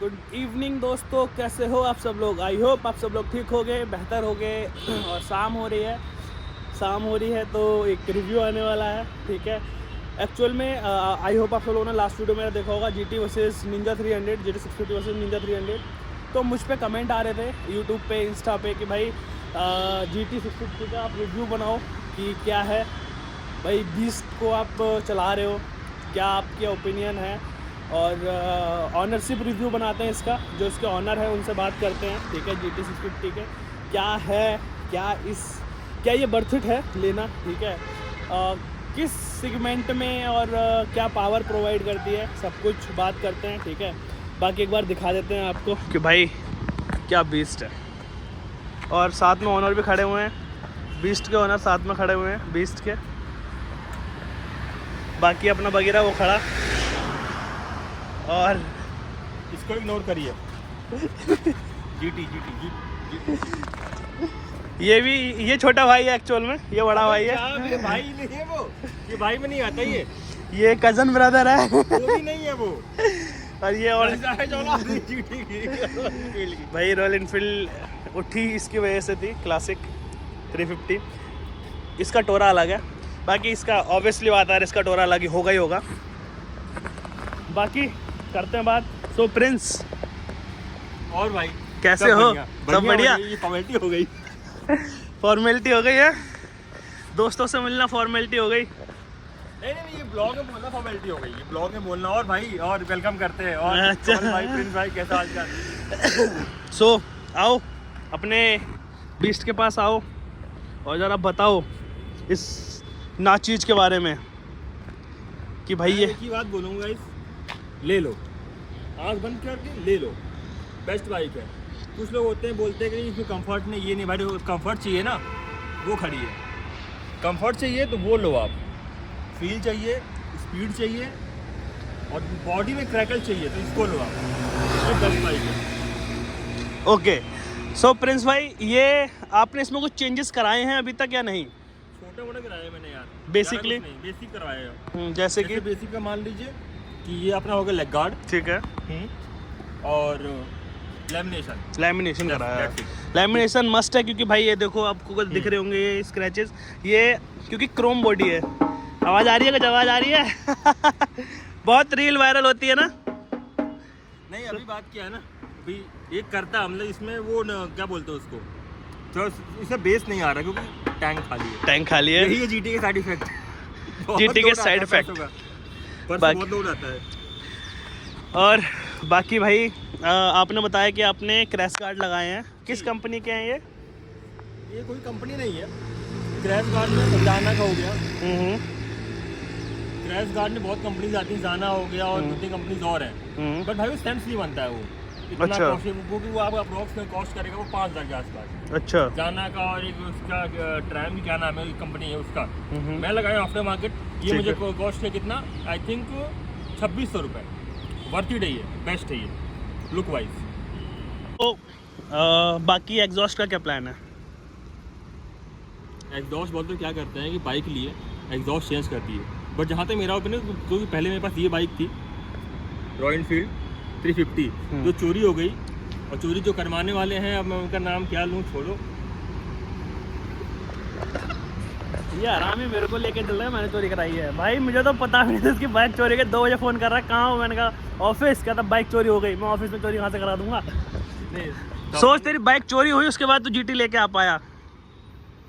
Good evening दोस्तों, कैसे हो आप सब लोग। आई होप आप सब लोग ठीक हो गए, बेहतर हो गए। और शाम हो रही है तो एक रिव्यू आने वाला है, ठीक है। एक्चुअल में आई होप आप सब लोगों ने लास्ट वीडियो मेरा देखा होगा, GT versus Ninja 300, GT 650 versus Ninja 300। तो मुझ पे कमेंट आ रहे थे यूट्यूब पे, इंस्टा पे कि भाई GT 650 का आप रिव्यू बनाओ कि क्या है भाई, बीस्ट को आप चला रहे हो, क्या आपके ओपिनियन है। और ऑनरशिप रिव्यू बनाते हैं इसका, जो इसके ऑनर है उनसे बात करते हैं, ठीक है। GT 650 के क्या है, क्या ये वर्थ इट है लेना, ठीक है। किस सेगमेंट में और क्या पावर प्रोवाइड करती है, सब कुछ बात करते हैं, ठीक है। बाकी एक बार दिखा देते हैं आपको कि भाई क्या बीस्ट है। और साथ में ऑनर भी खड़े हुए हैं, बीस्ट के ऑनर साथ में खड़े हुए हैं बीस्ट के। बाकी अपना बगीरा वो खड़ा, और इसको इग्नोर करिए। GT ये छोटा भाई है एक्चुअल में, ये बड़ा भाई है। ये भाई नहीं है वो, ये भाई में नहीं आता ये कजन ब्रदर है। वो भी नहीं है वो। और ये और GT भाई रॉयल इनफील्ड उठी इसकी वजह से थी, क्लासिक 350। इसका टोरा अलग है, बाकी इसका ऑब्वियसली बात है, इसका टोरा अलग ही होगा। बाकी करते हैं बात। तो प्रिंस और भाई कैसे हो? सब बढ़िया। ये फॉर्मेलिटी हो गई। फॉर्मेलिटी हो गई है, दोस्तों से मिलना फॉर्मेलिटी हो गई। नहीं, ये ब्लॉग में बोलना फॉर्मेलिटी हो गई, ये ब्लॉग में बोलना। और भाई और वेलकम करते हैं। और अच्छा। कौन भाई, प्रिंस भाई कैसा हालचाल? सो आओ अपने बीस्ट के पास आओ और ज़रा बताओ इस नाचीज के बारे में कि भाई ये एक ही बात बोलूँगा, ले लो, आँख बंद करके ले लो, बेस्ट बाइक है। कुछ लोग होते हैं बोलते हैं कि इसमें कंफर्ट नहीं, ये नहीं। भाई कंफर्ट चाहिए ना, वो खड़ी है। कंफर्ट चाहिए तो वो लो आप, फील चाहिए, स्पीड चाहिए और बॉडी में क्रैकल चाहिए तो इसको लो आप, ये बेस्ट बाइक है। ओके। सो प्रिंस भाई, ये आपने इसमें कुछ चेंजेस कराए हैं अभी तक या नहीं? छोटे मोटे कराए मैंने यार, Basically? नहीं, बेसिक करवाए हैं। जैसे कि बेसिक का मान लीजिए कि ये अपना होगा लेग गार्ड, ठीक है, और लैमिनेशन कराया है। That's it. लैमिनेशन मस्ट है, क्योंकि भाई ये देखो आपको दिख रहे होंगे ये स्क्रैचेस, ये क्योंकि क्रोम बॉडी है। आवाज़ आ रही है, कुछ आवाज़ आ रही है? बहुत रील वायरल होती है ना। नहीं, अभी बात क्या है ना, अभी एक करता मतलब इसमें वो क्या बोलते हैं उसको, तो इसे बेस नहीं आ रहा क्योंकि टैंक खाली है। टैंक खाली है, यही है GT के साइड इफेक्ट। GT के साइड इफेक्ट। बहुत लोड आता है। और बाकी भाई आपने बताया कि आपने क्रैश गार्ड लगाए हैं, किस कंपनी के हैं ये? ये कोई कंपनी नहीं है। क्रैश गार्ड में जाना का हो गया, क्रैश गार्ड में बहुत कंपनीज आती हैं, जाना हो गया और 2-3 कंपनीज और हैं। बट भाई वो सेंस नहीं बनता है वो इतना अच्छा। क्योंकि वो आपका अप्रॉक्स कॉस्ट करेगा वो 5,000 के आसपास। अच्छा। जाना का और एक उसका ट्रैम भी क्या नाम है कंपनी है उसका, मैं लगाया आफ्टर मार्केट। ये ठीक मुझे है। कॉस्ट है कितना, आई थिंक 2600 रुपये। वर्थ इट है ये, बेस्ट है ये लुक वाइज। तो बाकी एग्जॉस्ट का क्या प्लान है? एग्जॉस्ट बोलते क्या करते हैं कि बाइक लिए एग्जॉस्ट चेंज करती है। बट जहाँ तक मेरा ओपिनियन, क्योंकि पहले मेरे पास ये बाइक थी रॉयल एनफील्ड 350, जो चोरी हो गई, और चोरी जो करवाने वाले हैं, अब मैं उनका नाम क्या लूँ, छोड़ो। ये आराम ही मेरे को लेके चल रहा है, मैंने चोरी कराई है भाई। मुझे तो पता भी नहीं था इसकी बाइक चोरी के। 2 बजे फ़ोन कर रहा है, कहाँ हो? मैंने कहा ऑफिस। कहता बाइक चोरी हो गई। मैं ऑफिस में चोरी कहाँ से करा दूंगा? नहीं, सोच, तेरी बाइक चोरी हुई, उसके बाद तू GT लेके आ पाया।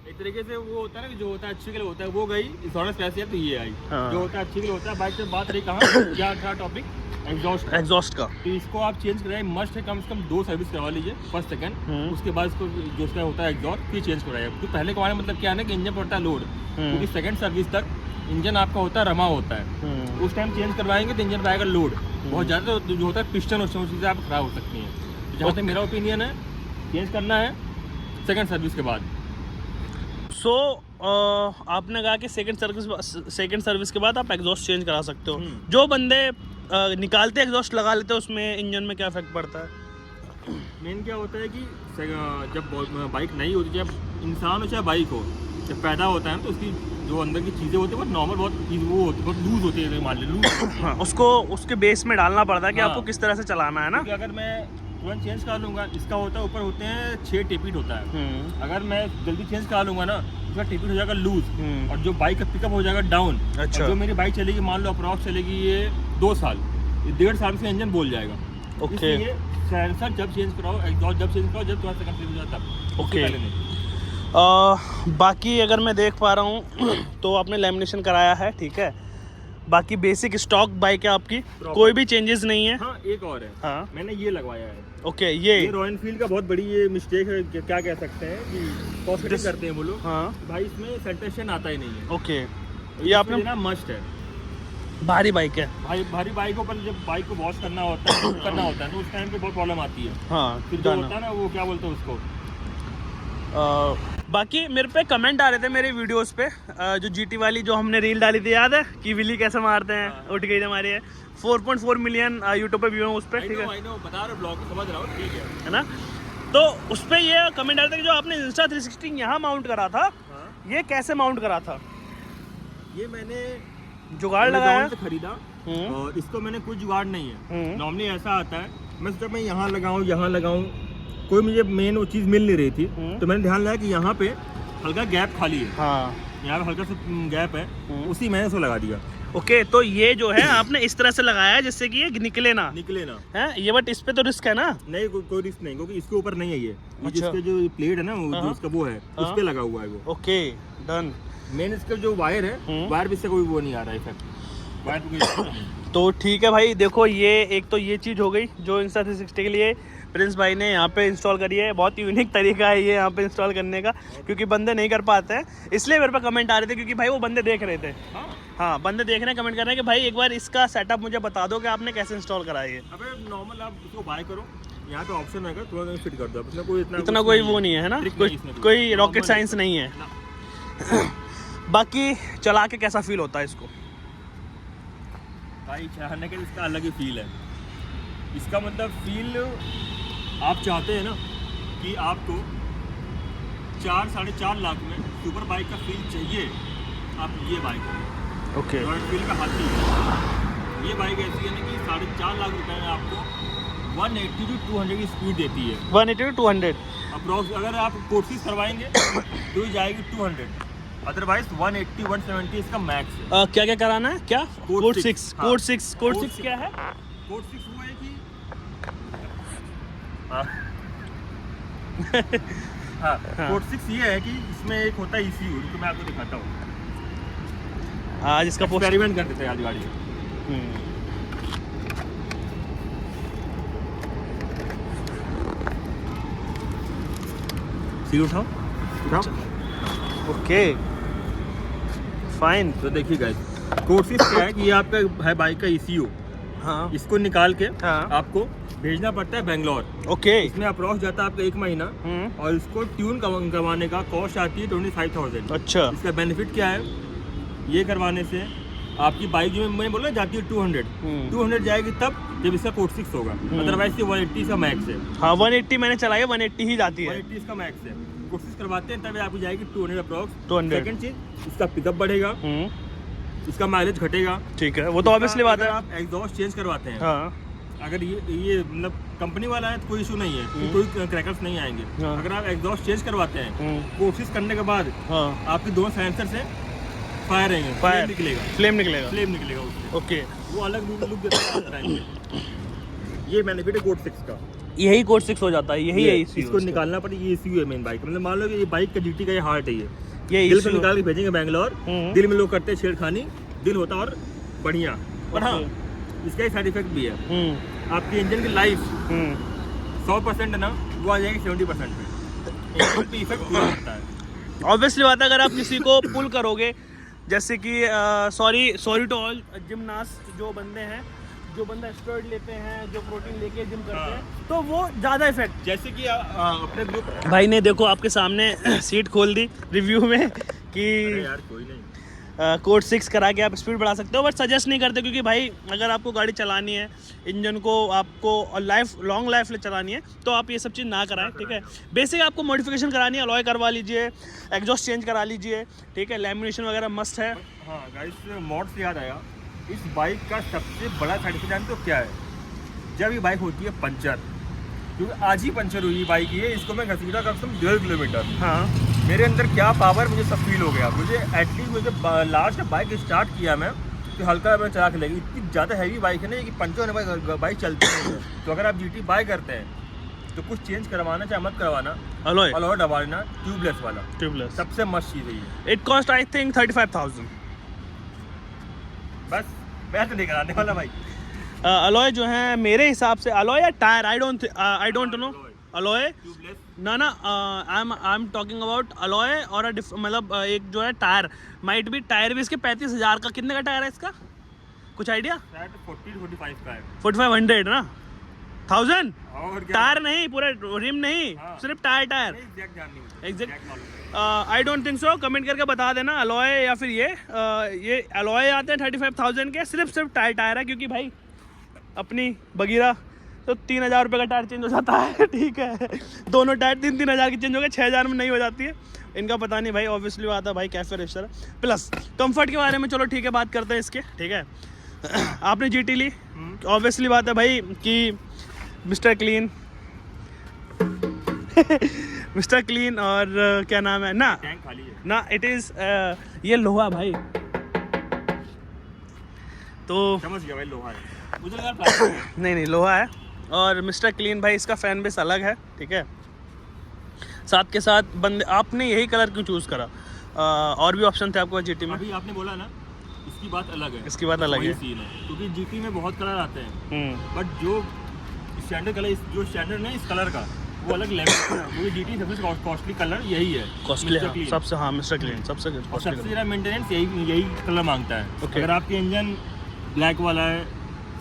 एक तरीके से वो होता है ना कि जो होता है अच्छे के लिए होता है, वो गई इंश्योरेंस पैसे है तो ये आई। हाँ। जो होता है अच्छे के लिए होता है। बाइक से बात रही कहाँ, क्या था टॉपिक, एग्जॉस्ट का। तो इसको आप चेंज कराए, मस्ट है, कम से कम 2 सर्विस करवा लीजिए, फर्स्ट सेकंड। उसके बाद इसको जो उसका होता है एग्जॉस्ट फिर चेंज कराइए। तो पहले करवाने मतलब क्या है ना कि इंजन पड़ता है लोड, क्योंकि सेकंड सर्विस तक इंजन आपका होता है रमा होता है। उस टाइम चेंज करवाएंगे तो इंजन पाएगा लोड बहुत ज़्यादा, तो जो होता है पिस्टन उस चीज़ें आप खराब हो सकती हैं। जहाँ तक मेरा ओपिनियन है, चेंज करना है सेकंड सर्विस के बाद। सो आपने कहा कि सेकंड सर्विस के बाद आप एग्जॉस्ट चेंज करा सकते हो। जो बंदे निकालते एग्जॉस्ट लगा लेते हैं, उसमें इंजन में क्या इफेक्ट पड़ता है? मेन क्या होता है कि जब बाइक नहीं होती, जब इंसान हो चाहे बाइक हो, जब पैदा होता है तो उसकी जो अंदर की चीज़ें होती है वो नॉर्मल वो होती है, बहुत लूज होती है, मान लीजिए लूज। हाँ, उसको उसके बेस में डालना पड़ता है कि हाँ। आपको किस तरह से चलाना है ना। क्योंकि अगर मैं तुरंत चेंज करा लूँगा, इसका होता है ऊपर होते हैं 6 टिपिट होता है। अगर मैं जल्दी चेंज करा लूँगा ना, उसका टिपिट हो जाएगा लूज, और जो बाइक का पिकअप हो जाएगा डाउन। अच्छा। जो मेरी बाइक चलेगी, मान लो अप्रॉक्स चलेगी ये 2 साल, ये 1.5 साल से इंजन बोल जाएगा। ओके। इसलिए सेंसर जब चेंज कराओ, एग्जॉस्ट जब चेंज कराओ, जब थोड़ा सेकंड हो जाता तब। ओके। पहले नहीं। बाकी अगर मैं देख पा रहा हूँ तो आपने लेमिनेशन कराया है, ठीक है। बाकी बेसिक स्टॉक बाइक है आपकी, कोई भी चेंजेस नहीं है। हाँ, एक और है। हाँ, मैंने ये लगवाया है। ओके। ये रॉयल एनफील्ड का बहुत बड़ी ये मिस्टेक है, क्या कह सकते हैं कि कॉस्मेटिक करते हैं वो लोग। हाँ, भाई इसमें सेंटेशन आता ही नहीं है। ओके। ये आपने ना मस्ट है, भारी बाइक है भाई भारी बाइकों पर जब बाइक को वॉश करना होता है तो उस टाइम पे बहुत प्रॉब्लम आती है। हाँ, फिर जो होता है ना, वो क्या बोलते हैं उसको। बाकी मेरे पे कमेंट आ रहे थे मेरे वीडियोस पे, जो जीटी वाली जो हमने रील डाली थी, याद है कि विली कैसे मारते हैं। हाँ। उठ गई हमारी है 4.4 मिलियन यूट्यूब पे व्यू है उस पर, ठीक है बता रहे ब्लॉग समझ रहा हूँ, ठीक है ना। तो उस पर ये कमेंट आ रहे थे कि जो आपने इंस्टा 360 यहाँ माउंट करा था, ये कैसे माउंट करा था? ये मैंने जुगाड़ लगाया से खरीदा, और इसको मैंने कुछ जुगाड़ नहीं है। नॉर्मली ऐसा आता है, मैं सोचा मैं यहाँ लगाऊं, कोई मुझे मेन वो चीज़ मिल नहीं रही थी, तो मैंने ध्यान लगाया कि यहाँ पे हल्का गैप खाली है। हाँ, यहाँ पे हल्का सा गैप है, उसी मैंने उसको लगा दिया। ओके। तो ये जो है आपने इस तरह से लगाया है जिससे कि ये निकले ना है ये, बट इस पे तो रिस्क है ना? नहीं, कोई रिस्क नहीं, क्योंकि इसके ऊपर नहीं है ये। अच्छा। जिसके जो प्लेट है ना, जो इसका वो है, उस पे लगा हुआ है वो। Okay, done. मेन इसका जो वायर है, वायर भी इससे कोई वो नहीं आ रहा है इफेक्ट, वायर पे कोई तो ठीक है भाई, देखो ये एक तो ये चीज़ हो गई जो इंस्टा 360 के लिए प्रिंस भाई ने यहाँ पे इंस्टॉल करी है। बहुत यूनिक तरीका है ये यहाँ पे इंस्टॉल करने का, क्योंकि बंदे नहीं कर पाते हैं, इसलिए मेरे पे कमेंट आ रहे थे, क्योंकि भाई वो बंदे देख रहे थे। हाँ, बंदे देख रहे हैं, कमेंट कर रहे हैं कि भाई एक बार इसका सेटअप मुझे बता दो कि आपने कैसे इंस्टॉल करा है। अबे नॉर्मल आप इसको बाय करो, यहाँ पे ऑप्शन रहेगा, तुरंत फिट कर दो। इसमें कोई इतना कोई वो नहीं है ना, कोई रॉकेट साइंस नहीं है। बाकी चला के कैसा फील होता है इसको? भाई चलाने के इसका अलग ही फील है। इसका मतलब फील आप चाहते हैं ना कि आपको 4-4.5 लाख में सुपर बाइक का फील चाहिए, आप ये बाइक करें। ओके। रॉयल एनफील्ड का हाथी है। ये बाइक ऐसी है ना कि 4.5 लाख रुपए में आपको 180 to 200 की स्पीड देती है। 180 to 200 अप्रॉक्स। अगर आप कोर्सेज करवाएंगे तो ये जाएगी 200, अदरवाइज 180-170 इसका मैक्स है। क्या क्या कराना है? क्या कोड 6? हाँ। कोड 6 क्या है? कोड 6 वो है कि हाँ हाँ, कोड 6 ये है कि इसमें एक होता है ECU, तो मैं आपको दिखाता हूँ। आज इसका एक्सपेरिमेंट कर देते हैं आज गाड़ी। सीट उठाओ। Okay, fine. तो देखिए गाइस, कोड 6 क्या है कि ये आपका है बाइक का ECU। हाँ, इसको निकाल के हाँ, आपको भेजना पड़ता है बेंगलोर। ओके। इसमें अप्रॉक्स जाता है आपका 1 महीना, और इसको ट्यून करवाने का कॉस्ट आती है 25,000। अच्छा। इसका बेनिफिट क्या है? ये करवाने से आपकी बाइक जो मैं बोला जाती है 200 जाएगी तब जब इसका कोड 6 होगा, अदरवाइज ये 180 का मैक्स है। हाँ, 180 मैंने चलाई है, 180 ही जाती है। 180 इसका मैक्स है। कोड 6 करवाते हैं तब आपकी जाएगी 200 अप्रॉक्स। 200। सेकंड चीज, इसका पिकअप बढ़ेगा, इसका माइलेज घटेगा। ठीक है, वो तो ऑब्वियसली बात है। आप एग्जॉस्ट चेंज करवाते हैं, हाँ, अगर ये मतलब कंपनी वाला है तो कोई इशू नहीं है, कोई क्रैकर्स नहीं आएंगे। हाँ। अगर आप एग्जॉस्ट चेंज करवाते हैं, कोशिश करने के बाद हाँ, आपके दोनों सेंसर से फायर आएंगे, फायर निकलेगा, फ्लेम निकलेगा। फ्लेम निकलेगा उससे। ओके, वो अलग लुक देता है टाइम पे। ये बेनिफिट है कोड 6 का। यही कोड 6 हो जाता है, यही है ECU। इसको निकालना पड़ेगा, ये ECU है मेन बाइक। मतलब मान लो कि ये बाइक का GT का ये हार्ट है, ये ये दिल से निकाल के भेजेंगे बेंगलोर। दिल में लोग करते हैं छेड़खानी, दिल होता और बढ़िया। पर हाँ, इसका एक साइड इफेक्ट भी है। आपकी इंजन की लाइफ 100% है ना, वो आ जाएगी 70% पे। इंजन पे इफेक्ट पूरा होता है। ऑब्वियसली बात है, अगर आप किसी को पुल करोगे, जैसे कि सॉरी टू ऑल जिमनास्ट जो बंदे हैं, जो बंदा स्टेरॉइड लेते हैं, जो प्रोटीन लेके जिम करते हैं, तो वो ज़्यादा इफेक्ट। जैसे कि अपने ग्रुप भाई ने देखो आपके सामने सीट खोल दी रिव्यू में कि यार कोई नहीं, कोड 6 करा के आप स्पीड बढ़ा सकते हो, बट सजेस्ट नहीं करते क्योंकि भाई अगर आपको गाड़ी चलानी है, इंजन को आपको लॉन्ग लाइफ चलानी है तो आप ये सब चीज़ ना कराएं, ठीक है। बेसिक आपको मॉडिफिकेशन करानी है, अलॉय करवा लीजिए, एग्जॉस्ट चेंज करा लीजिए, ठीक है, लैमिनेशन वगैरह मस्ट है। हाँ गाइस, मॉड से याद आया, इस बाइक का सबसे बड़ा साइड तो क्या है, जब ये बाइक होती है पंचर, क्योंकि आज ही पंचर हुई बाइक ये, इसको मैं घसीटा कम से कम 1.5 किलोमीटर। हाँ, मेरे अंदर क्या पावर, मुझे सब फील हो गया। मुझे एटलीस्ट मुझे लास्ट बाइक स्टार्ट किया मैं तो हल्का मैं चला के लगी, इतनी ज़्यादा हैवी बाइक है ना कि पंचर होने बाइक चलती नहीं है। तो अगर आप GT बाय करते हैं तो कुछ चेंज करवाना चाहे मत करवाना, अलॉय डबा लेना ट्यूबलेस वाला, ट्यूबलेस सबसे मस्त चीज़ है ये। It cost I think 35,000। बस मैं तो नहीं कराने वाला भाई। अलॉय जो है मेरे हिसाब से, अलॉय या tyre, I don't know, alloy ना I am talking about alloy और मतलब एक जो है टायर, माइट भी टायर भी इसके 35,000 का। कितने का टायर है इसका, कुछ आइडिया? 40-45 का है। 4500 ना, 1000 और टायर नहीं, पूरा रिम नहीं, हाँ। सिर्फ tyre exact. I don't think so, comment करके बता देना अलॉय या फिर ये अलॉय आते हैं 35,000 के, सिर्फ टायर है, क्योंकि भाई अपनी बगीरा तो 3,000 रुपये का टायर चेंज हो जाता है, ठीक है। दोनों टायर 3,000 की चेंज हो गए, 6,000 में नहीं हो जाती है। इनका पता नहीं भाई, ऑब्वियसली बात है भाई, कैफे रेस्टर प्लस कंफर्ट के बारे में चलो ठीक है बात करते हैं इसके, ठीक है। आपने GT ली, ऑब्वियसली बात है भाई कि मिस्टर क्लीन मिस्टर क्लीन और क्या नाम है ना, टैंक खाली है ना, इट इज़ ये लोहा भाई, तो समझ गया भाई, लोहा है, मुझे लगा प्लास्टिक है। नहीं लोहा है। और मिस्टर क्लीन भाई इसका फैन बेस अलग है, ठीक है। साथ के साथ बंदे, आपने यही कलर क्यों चूज़ करा? और भी ऑप्शन थे आपको GT में? अभी आपने बोला ना, इसकी बात अलग है, इसकी बात अलग है, सीन है, क्योंकि GT में बहुत कलर आते हैं, बट जो स्टैंडर्ड कलर, जो स्टैंडर्ड है इस कलर का, वो अलग लेवल का है। क्योंकि GT सबसे कॉस्टली कलर यही है, कॉस्टली सबसे, हाँ मिस्टर क्लीन सबसे ज़्यादा मेंटेनेंस यही कलर मांगता है। Okay. अगर आपके इंजन ब्लैक वाला है,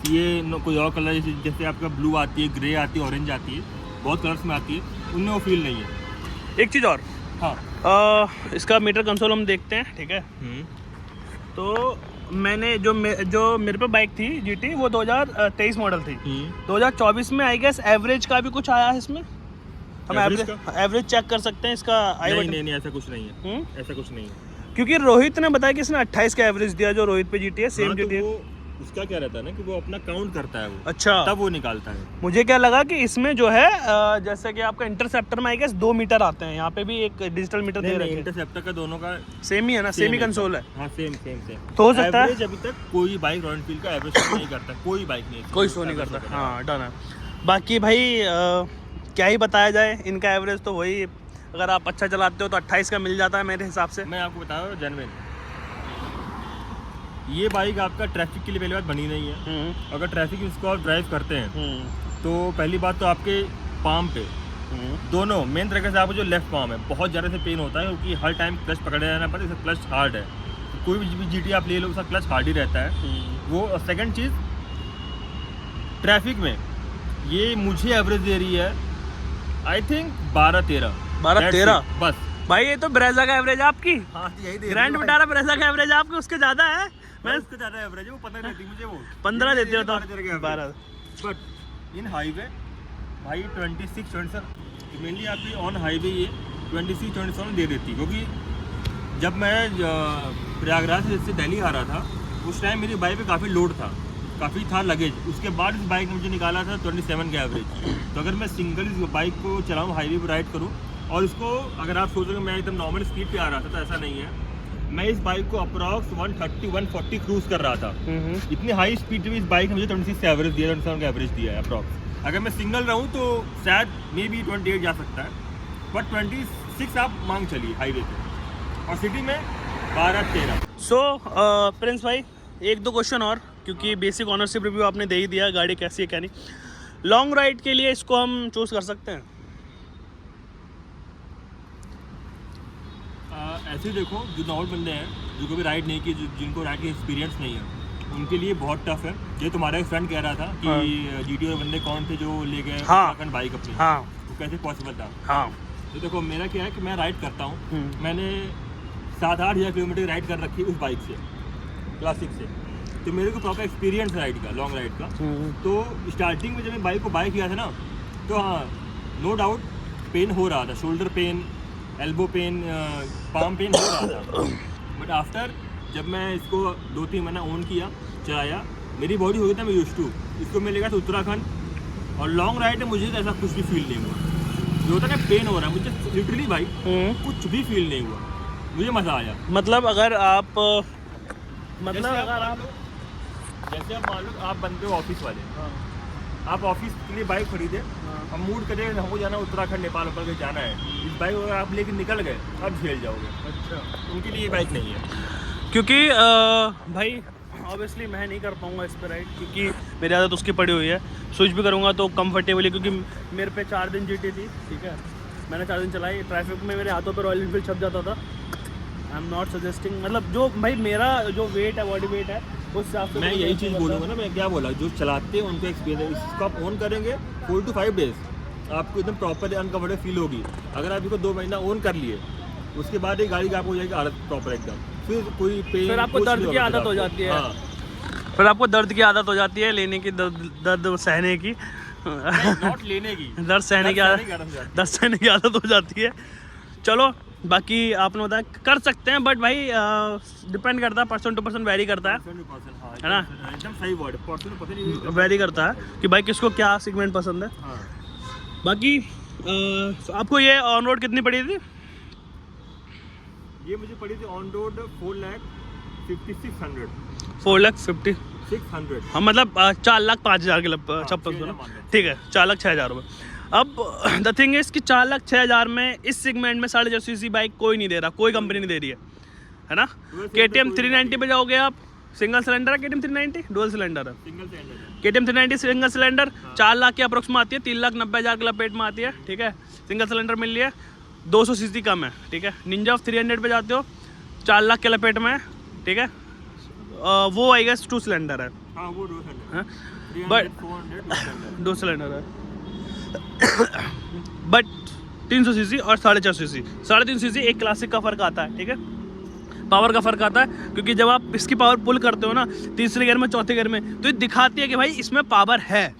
ये कोई और कलर, जैसे आपका ब्लू आती है, ग्रे आती है, ऑरेंज आती है, बहुत कलर्स में आती है, उनमें वो फील नहीं है। एक चीज़ और, हाँ, इसका मीटर कंसोल हम देखते हैं, ठीक है। तो मैंने जो मेरे पे बाइक थी GT, वो 2023 मॉडल थी। 2024 में आई गेस एवरेज का भी कुछ आया है इसमें, हम एवरेज चेक कर सकते हैं इसका। नहीं, ऐसा कुछ नहीं है, ऐसा कुछ नहीं है, क्योंकि रोहित ने बताया कि इसने 28 का एवरेज दिया, जो रोहित पे GT है, सेम GT है। उसका क्या रहता है ना कि वो अपना काउंट करता है, वो अच्छा, तब वो निकालता है। मुझे क्या लगा कि इसमें जो है जैसे कि आपका इंटरसेप्टर में आई गेस 2 मीटर आते हैं, यहाँ पे भी एक डिजिटल मीटर दे रखे हैं। इंटरसेप्टर का दोनों का सेम ही है ना, सेम ही कंसोल है। हाँ, सेम तो हो सकता है अभी तक कोई बाइक रॉयल एनफील्ड का एवरेज नहीं करता, कोई बाइक नहीं, कोई शो नहीं करता। हाँ, डन है। बाकी भाई क्या ही बताया जाए, इनका एवरेज तो वही, अगर आप अच्छा चलाते हो तो 28 का मिल जाता है मेरे हिसाब से। मैं आपको बता रहा हूँ जेन्युइन, ये बाइक आपका ट्रैफिक के लिए पहली बात बनी नहीं है। अगर ट्रैफिक इसको आप ड्राइव करते हैं तो पहली बात तो आपके पाम पे दोनों मेन तरीके से, आपको जो लेफ्ट पाम है बहुत ज़्यादा से पेन होता है, क्योंकि हर टाइम क्लच पकड़े रहना पड़ता है, क्लच हार्ड है। कोई भी GT आप ले लो, उसका क्लच हार्ड ही रहता है वो। सेकंड चीज़, ट्रैफिक में ये मुझे एवरेज दे रही है आई थिंक 12-13 बस भाई। ये तो ब्रेजा का एवरेज आपकी, हाँ, यही दे ग्रैंड विटारा ब्रेजा का एवरेज आपके उसके ज़्यादा है। मैं उसके ज़्यादा एवरेज है, वो पता नहीं मुझे, वो 15 देते हो तो 12। बट इन हाईवे भाई 26-27 मेनली आपकी ऑन हाईवे ये 26-27 दे देती, क्योंकि जब मैं प्रयागराज से दिल्ली आ रहा था उस टाइम मेरी बाइक पे काफ़ी लोड था, काफ़ी था लगेज। उसके बाद इस बाइक ने मुझे निकाला था 27 का एवरेज। तो अगर मैं सिंगल इस बाइक को चलाऊँ, हाईवे पर राइड करूँ, और इसको अगर आप सोचोगे मैं एकदम नॉर्मल स्पीड पे आ रहा था, तो ऐसा नहीं है। मैं इस बाइक को अप्रॉक्स 130-140 क्रूज कर रहा था। इतनी हाई स्पीड में इस बाइक ने मुझे 26 का एवरेज दिया, 27 का एवरेज दिया है अप्रॉक्स। अगर मैं सिंगल रहूँ तो शायद मे बी 28 जा सकता है, बट 26 आप मांग चलिए हाईवे पे, और सिटी में 12-13। सो प्रिंस भाई, 1-2 क्वेश्चन और, क्योंकि बेसिक ऑनरशिप रिव्यू आपने दे ही दिया, गाड़ी कैसी है क्या नहीं। लॉन्ग राइड के लिए इसको हम चूज़ कर सकते हैं? ऐसे देखो, जो नॉर्मल बंदे हैं, जो कभी राइड नहीं की, जिनको राइड की एक्सपीरियंस नहीं है, उनके लिए बहुत टफ है। ये तुम्हारा एक फ्रेंड कह रहा था कि GT और बंदे कौन थे जो ले गए उत्तराखंड बाइक अपनी, वो कैसे पॉसिबल था। तो देखो मेरा क्या है कि मैं राइड करता हूँ, मैंने 7-8 हज़ार किलोमीटर राइड कर रखी है उस बाइक से, क्लासिक से। तो मेरे को प्रॉपर एक्सपीरियंस राइड का, लॉन्ग राइड का। तो स्टार्टिंग में जब मैं बाइक को बाय किया था ना, तो हाँ नो डाउट पेन हो रहा था, shoulder pain, elbow pain, palm pain हो रहा था। बट आफ्टर जब मैं इसको 2-3 महीना ऑन किया, चलाया, मेरी बॉडी हो गई था, मैं यूज टू। इसको मैं लेकर था उत्तराखंड, और लॉन्ग राइड में मुझे ऐसा कुछ भी फील नहीं हुआ। जो होता है ना पेन हो रहा है, मुझे लिटरली भाई कुछ भी फील नहीं हुआ, मुझे मज़ा आया। मतलब अगर आप जैसे आप मान लो आप बनते हो ऑफिस वाले, आप ऑफिस के लिए बाइक खरीदे, अब मूड करे हमको जाना उत्तराखंड, नेपाल ऊपर के जाना है, इस बाइक अगर आप लेकर निकल गए अब झेल जाओगे। अच्छा, उनके लिए ये बाइक नहीं है। क्योंकि भाई ऑब्वियसली मैं नहीं कर पाऊँगा इस पर राइड, क्योंकि मेरी आदत उसकी पड़ी हुई है। स्विच भी करूँगा तो कंफर्टेबली, क्योंकि मेरे पे 4 दिन GT थी, ठीक है, मैंने 4 दिन चलाई, ट्रैफिक में मेरे हाथों पर रॉयल एनफील्ड छप जाता था। आई एम नॉट सजेस्टिंग, मतलब जो भाई मेरा जो वेट है, बॉडी वेट है, उस हिसाब से मैं यही चीज़ बोलूँगा ना, मैं क्या बोला, जो चलाते हैं उनको एक्सपीरियंस, इसको आप ऑन करेंगे 4 to 5 डेज आपको एकदम प्रॉपर अनकम्फर्टेबल फील होगी। अगर आप इसको 2 महीना ऑन कर लिए, उसके बाद एक गाड़ी की आपको हो जाएगी आदत प्रॉपर एकदम, फिर कोई पेन, फिर आपको दर्द की आदत हो जाती है। हाँ। फिर आपको दर्द की आदत हो जाती है, लेने की, दर्द सहने की, नॉट लेने की, दर्द सहने की आदत हो जाती है। चलो बाकी आपने बताया कर सकते हैं, बट भाई डिपेंड करता है, पर्सन टू पर्सन वेरी करता है, है ना, एकदम सही word, person to person vary करता है कि भाई किसको क्या सेगमेंट पसंद है। हाँ। बाकी आपको ये ऑन रोड कितनी पड़ी थी? ये मुझे पड़ी थी ऑन रोड 4,56,600। 4,50,600, हाँ, मतलब 4,05,000 के छप्पन, ठीक है, 4,06,000 रुपये। अब द थिंग इज कि 4,06,000 में इस सेगमेंट में 4.5 cc बाइक कोई नहीं दे रहा, कोई कंपनी नहीं दे रही है ना। KTM 390 पे जाओगे आप, सिंगल सिलेंडर है KTM 390, डुअल सिलेंडर है KTM 390 सिंगल सिलेंडर, 4 लाख के अप्रोक्स में आती है, 3,90,000 के लपेट में आती है, ठीक है, सिंगल सिलेंडर मिल लिया, 200 cc कम है, ठीक है। निंजा 300 पे जाते हो, 4 लाख के लपेट में है, ठीक है, वो आई गेस 2 सिलेंडर है, हाँ वो 2 सिलेंडर है, बट 2 सिलेंडर है, बट 300 cc और 450 cc, 350 cc एक क्लासिक का फ़र्क आता है, ठीक है, पावर का फ़र्क आता है, क्योंकि जब आप इसकी पावर पुल करते हो ना तीसरे गियर में, चौथे गियर में, तो ये दिखाती है कि भाई इसमें पावर है,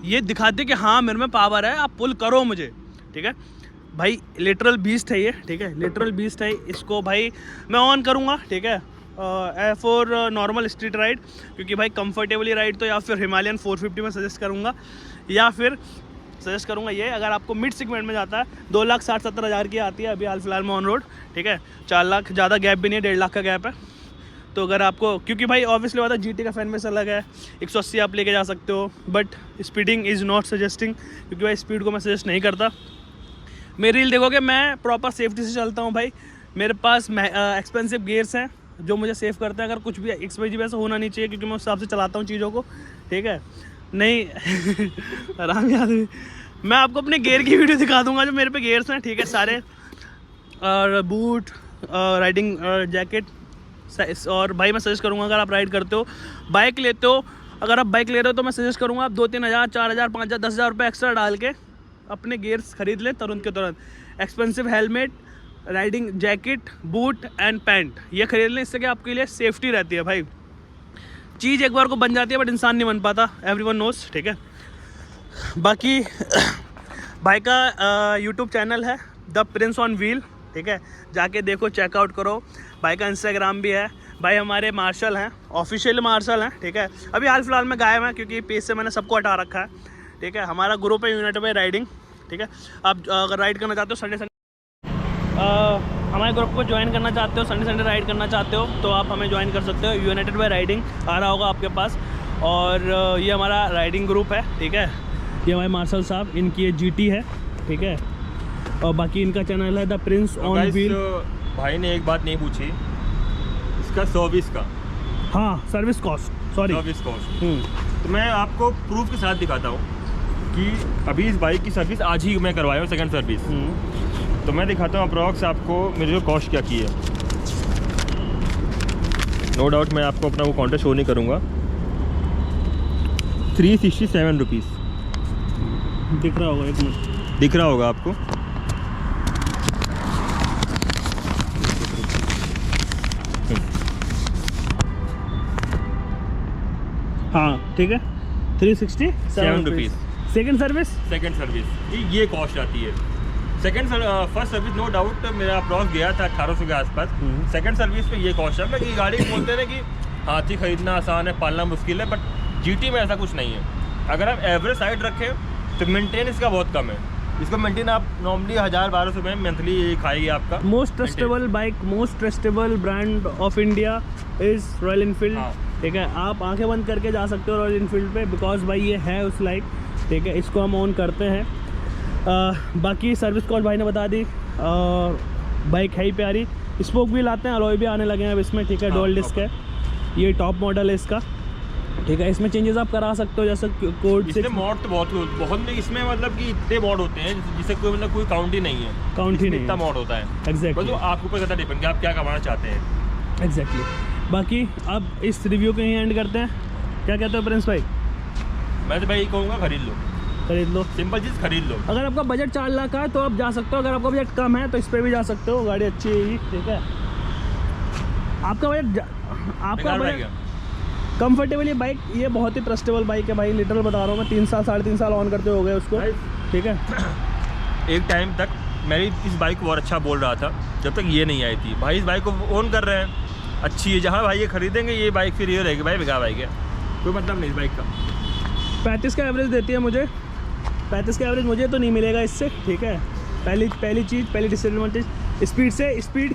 ये दिखाती है कि हाँ मेरे में पावर है, आप पुल करो मुझे, ठीक है भाई। लिटरल बीस्ट है ये, ठीक है, लिटरल बीस्ट है। इसको भाई मैं ऑन करूँगा, ठीक है, फॉर नॉर्मल स्ट्रीट राइड, क्योंकि भाई कंफर्टेबली राइड तो या फिर हिमालयन 450 में सजेस्ट करूँगा, या फिर सजेस्ट करूँगा ये, अगर आपको मिड सेगमेंट में जाता है 2,60,70,000 की आती है अभी हाल फिलहाल में ऑन रोड, ठीक है, 4 लाख, ज़्यादा गैप भी नहीं है, 1.5 लाख का गैप है। तो अगर आपको, क्योंकि भाई ऑब्वियसली बात है GT का फैन बेस अलग है, 180 आप लेके जा सकते हो, but speeding is not suggesting, क्योंकि भाई स्पीड को मैं सजेस्ट नहीं करता। मेरी रील देखोगे मैं प्रॉपर सेफ्टी से चलता हूँ भाई, मेरे पास एक्सपेंसिव गियर्स हैं जो मुझे सेव करते हैं, अगर कुछ भी XYZ वैसा होना नहीं चाहिए, क्योंकि मैं उस हिसाब से चलाता हूँ चीज़ों को, ठीक है, नहीं आराम याद है। मैं आपको अपने गियर की वीडियो दिखा दूंगा जो मेरे पे गियर्स हैं, ठीक है, सारे, और बूट, राइडिंग जैकेट, और भाई मैं सजेस्ट करूँगा अगर आप राइड करते हो, बाइक लेते हो, अगर आप बाइक ले रहे हो तो मैं सजेस्ट करूँगा आप 2-3 हज़ार, 4,000, 5,000, 10,000 रुपये एक्स्ट्रा डाल के अपने गियर्स खरीद लें तुरंत के तुरंत। Expensive helmet, riding jacket, boot and pant, ये खरीद लें, इससे कि आपके लिए सेफ्टी रहती है भाई। चीज़ एक बार को बन जाती है बट इंसान नहीं बन पाता, एवरीवन नोस, ठीक है। बाकी भाई का YouTube चैनल है द प्रिंस ऑन व्हील, ठीक है, जाके देखो, चेकआउट करो। भाई का इंस्टाग्राम भी है, भाई हमारे मार्शल हैं, ऑफिशियल मार्शल हैं, ठीक है, अभी हाल फिलहाल में गायब हैं क्योंकि पेज से मैंने सबको हटा रखा है, ठीक है। हमारा ग्रुप है यूनाइटेड बाय राइडिंग, ठीक है, आप अगर राइड करना चाहते हो संडे हमारे ग्रुप को ज्वाइन करना चाहते हो, संडे राइड करना चाहते हो, तो आप हमें ज्वाइन कर सकते हो। यूनाइटेड बाय राइडिंग आ रहा होगा आपके पास, और ये हमारा राइडिंग ग्रुप है, ठीक है। ये हमारे मार्शल साहब, इनकी ये GT है, ठीक है, और बाकी इनका चैनल है द प्रिंस ऑन व्हील। भाई ने एक बात नहीं पूछी, इसका सर्विस का, हाँ service cost, sorry service cost, तो मैं आपको प्रूफ के साथ दिखाता हूँ कि अभी इस बाइक की सर्विस आज ही मैं करवाया हूँ, सेकंड सर्विस। तो मैं दिखाता हूँ अप्रॉक्स आपको मेरे जो कॉस्ट क्या की है। नो डाउट मैं आपको अपना वो काउंटर शो नहीं करूँगा। 367 रुपीज़ दिख रहा होगा, एक मिनट दिख रहा होगा आपको। हाँ ठीक है, 367 rupees. Second service. Second service ये कॉस्ट आती है। फर्स्ट सर्विस नो डाउट मेरा अप्रॉक्स गया था 1800 के आसपास। सेकंड सर्विस पे ये कॉस्ट है। ये गाड़ी बोलते हैं कि हाथी खरीदना आसान है, पालना मुश्किल है, बट GT में ऐसा कुछ नहीं है। अगर आप एवरेज साइड रखें तो मेंटेन इसका बहुत कम है। इसको मेंटेन आप नॉर्मली 1000-1200 रुपये मंथली खाएगी आपका। Most trustable bike, most trustable brand of India is royal Enfield. ठीक है, आप आंखें बंद करके जा सकते हो रॉयल इनफील्ड पे, बिकॉज भाई ये है उस लाइक। ठीक है, इसको हम ऑन करते हैं। बाकी सर्विस कॉस्ट भाई ने बता दी, और बाइक है ही प्यारी। स्पोक भी लाते हैं, अलॉय भी आने लगे हैं अब इसमें। ठीक है, डुअल डिस्क है, ये टॉप मॉडल है इसका। ठीक है, इसमें चेंजेस आप करा सकते हो, जैसे कोड से मॉड तो बहुत इसमें मतलब कि इतने मॉड होते हैं जिसे कोई मतलब कोई काउंट ही नहीं है। काउंट ही नहीं, इतना मॉड होता है। एग्जैक्टली, तो आपके ऊपर ज़्यादा डिपेंड कि आप क्या करवाना चाहते हैं। एग्जैक्टली। बाकी अब इस रिव्यू को यहीं एंड करते हैं। क्या कहते हो प्रिंस भाई? मैं तो भाई कहूँगा खरीद लो, सिंपल चीज़ खरीद लो। अगर आपका बजट 4 लाख का है तो आप जा सकते हो, अगर आपका बजट कम है तो इस पर भी जा सकते हो, गाड़ी अच्छी है। ठीक है, आपका बजट कंफर्टेबल ये बाइक, ये बहुत ही ट्रस्टेबल बाइक है भाई। लिटरल बता रहा हूँ मैं, 3 साल 3.5 साल ऑन करते हो गए उसको। ठीक है, एक टाइम तक मैं इस बाइक को बहुत अच्छा बोल रहा था, जब तक ये नहीं आई थी। भाई इस बाइक को ओन कर रहे हैं, अच्छी है। जहाँ भाई ये खरीदेंगे ये बाइक फिर ये रहेगी भाई बेकार बाइक है, कोई मतलब नहीं इस बाइक का। 35 का एवरेज देती है मुझे। 35 का एवरेज मुझे तो नहीं मिलेगा इससे। ठीक है, पहली चीज़, पहली डिसएडवांटेज स्पीड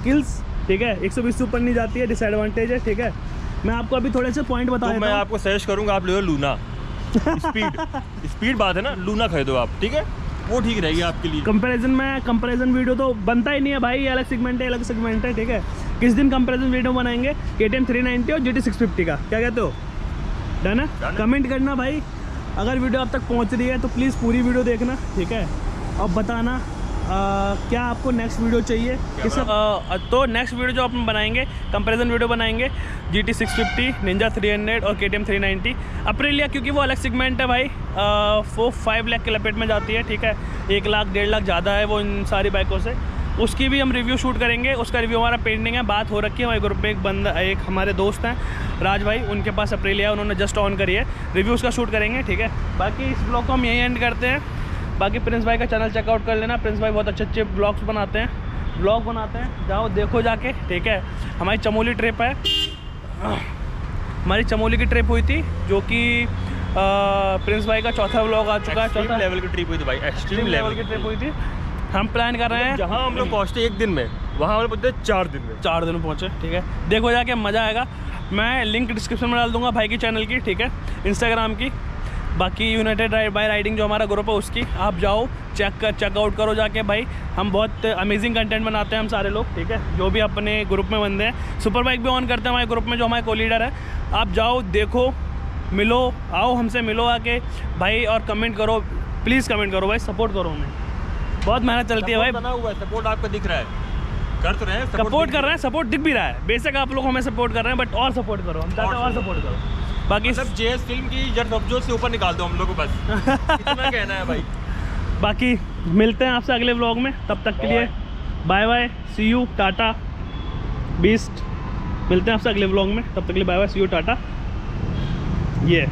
किल्स। ठीक है, 120 से ऊपर नहीं जाती है, डिसएडवांटेज है। ठीक है, मैं आपको अभी थोड़े से पॉइंट बता देता हूं। मैं आपको सजेस्ट करूंगा आप ले लो लूना। स्पीड बात है ना, लूना खरीदो आप। ठीक है, वो ठीक रहेगी आपके लिए। कंपैरिजन वीडियो तो बनता ही नहीं है भाई, अलग सेगमेंट है। ठीक है, किस दिन कंपैरिजन वीडियो बनाएंगे KTM 390 और GT 650 का, क्या कहते हो? डन है? कमेंट करना भाई, अगर वीडियो अब तक पहुंच रही है तो प्लीज़ पूरी वीडियो देखना। ठीक है, और बताना क्या आपको नेक्स्ट वीडियो चाहिए। तो नेक्स्ट वीडियो जो अपन बनाएंगे, कंपैरिजन वीडियो बनाएंगे GT 650, Ninja 300 और KTM 390। अप्रिलिया क्योंकि वो अलग सेगमेंट है भाई, 4-5 लाख के लपेट में जाती है। ठीक है, 1 लाख 1.5 लाख ज़्यादा है वो इन सारी बाइकों से। उसकी भी हम रिव्यू शूट करेंगे, उसका रिव्यू हमारा पेंडिंग है, बात हो रखी है हमारे ग्रुप में। एक हमारे दोस्त हैं राज भाई, उनके पास अप्रिलिया, उन्होंने जस्ट ऑन करी है, रिव्यू उसका शूट करेंगे। ठीक है, बाकी इस ब्लॉग को हम यहीं एंड करते हैं। बाकी प्रिंस भाई का चैनल चेकआउट कर लेना, प्रिंस भाई बहुत अच्छे ब्लॉग बनाते हैं, जाओ देखो जाके। ठीक है, हमारी चमोली ट्रिप है, हमारी चमोली की ट्रिप हुई थी, जो कि प्रिंस भाई का चौथा ब्लॉग आ चुका है। चौथा लेवल की ट्रिप हुई थी भाई, एक्सट्रीम लेवल की ट्रिप हुई थी। हम प्लान कर रहे हैं, जहाँ हम लोग पहुँचते 1 दिन में, वहाँ हम लोग पहुँचते 4 दिन में। 4 दिन में पहुँचे। ठीक है, देखो जाके मज़ा आएगा। मैं लिंक डिस्क्रिप्शन में डाल दूंगा भाई की चैनल की। ठीक है, इंस्टाग्राम की, बाकी यूनाइटेड बाय राइडिंग जो हमारा ग्रुप है उसकी, आप जाओ चेकआउट करो जाके भाई। हम बहुत अमेजिंग कंटेंट बनाते हैं हम सारे लोग। ठीक है, जो भी अपने ग्रुप में बंदे हैं, सुपर बाइक भी ऑन करते हैं हमारे ग्रुप में, जो हमारे को लीडर है। आप जाओ, देखो, मिलो, आओ हमसे मिलो आके भाई, और कमेंट करो, प्लीज़ कमेंट करो भाई, सपोर्ट करो हमें, बहुत मेहनत चलती है भाई। बना हुआ है, सपोर्ट आपका दिख रहा है, कर तो रहे हैं, सपोर्ट कर रहे हैं, सपोर्ट दिख भी रहा है। बेशक आप लोग हमें सपोर्ट कर रहे हैं, बट और सपोर्ट करो, हम चाहते हैं और सपोर्ट करो। बाकी सब JS फिल्म की जट से ऊपर निकाल दो हम लोग को, बस इतना कहना है भाई। बाकी मिलते हैं आपसे अगले व्लॉग में, तब तक के लिए bye bye, see you, tata, beast. मिलते हैं आपसे अगले व्लॉग में, तब तक के लिए bye bye, see you, tata. ये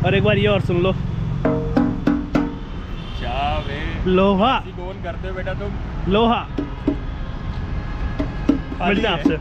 और एक बार ये और सुन लो, लोहा करते हो बेटा तुम, लोहा। मिलते हैं आपसे।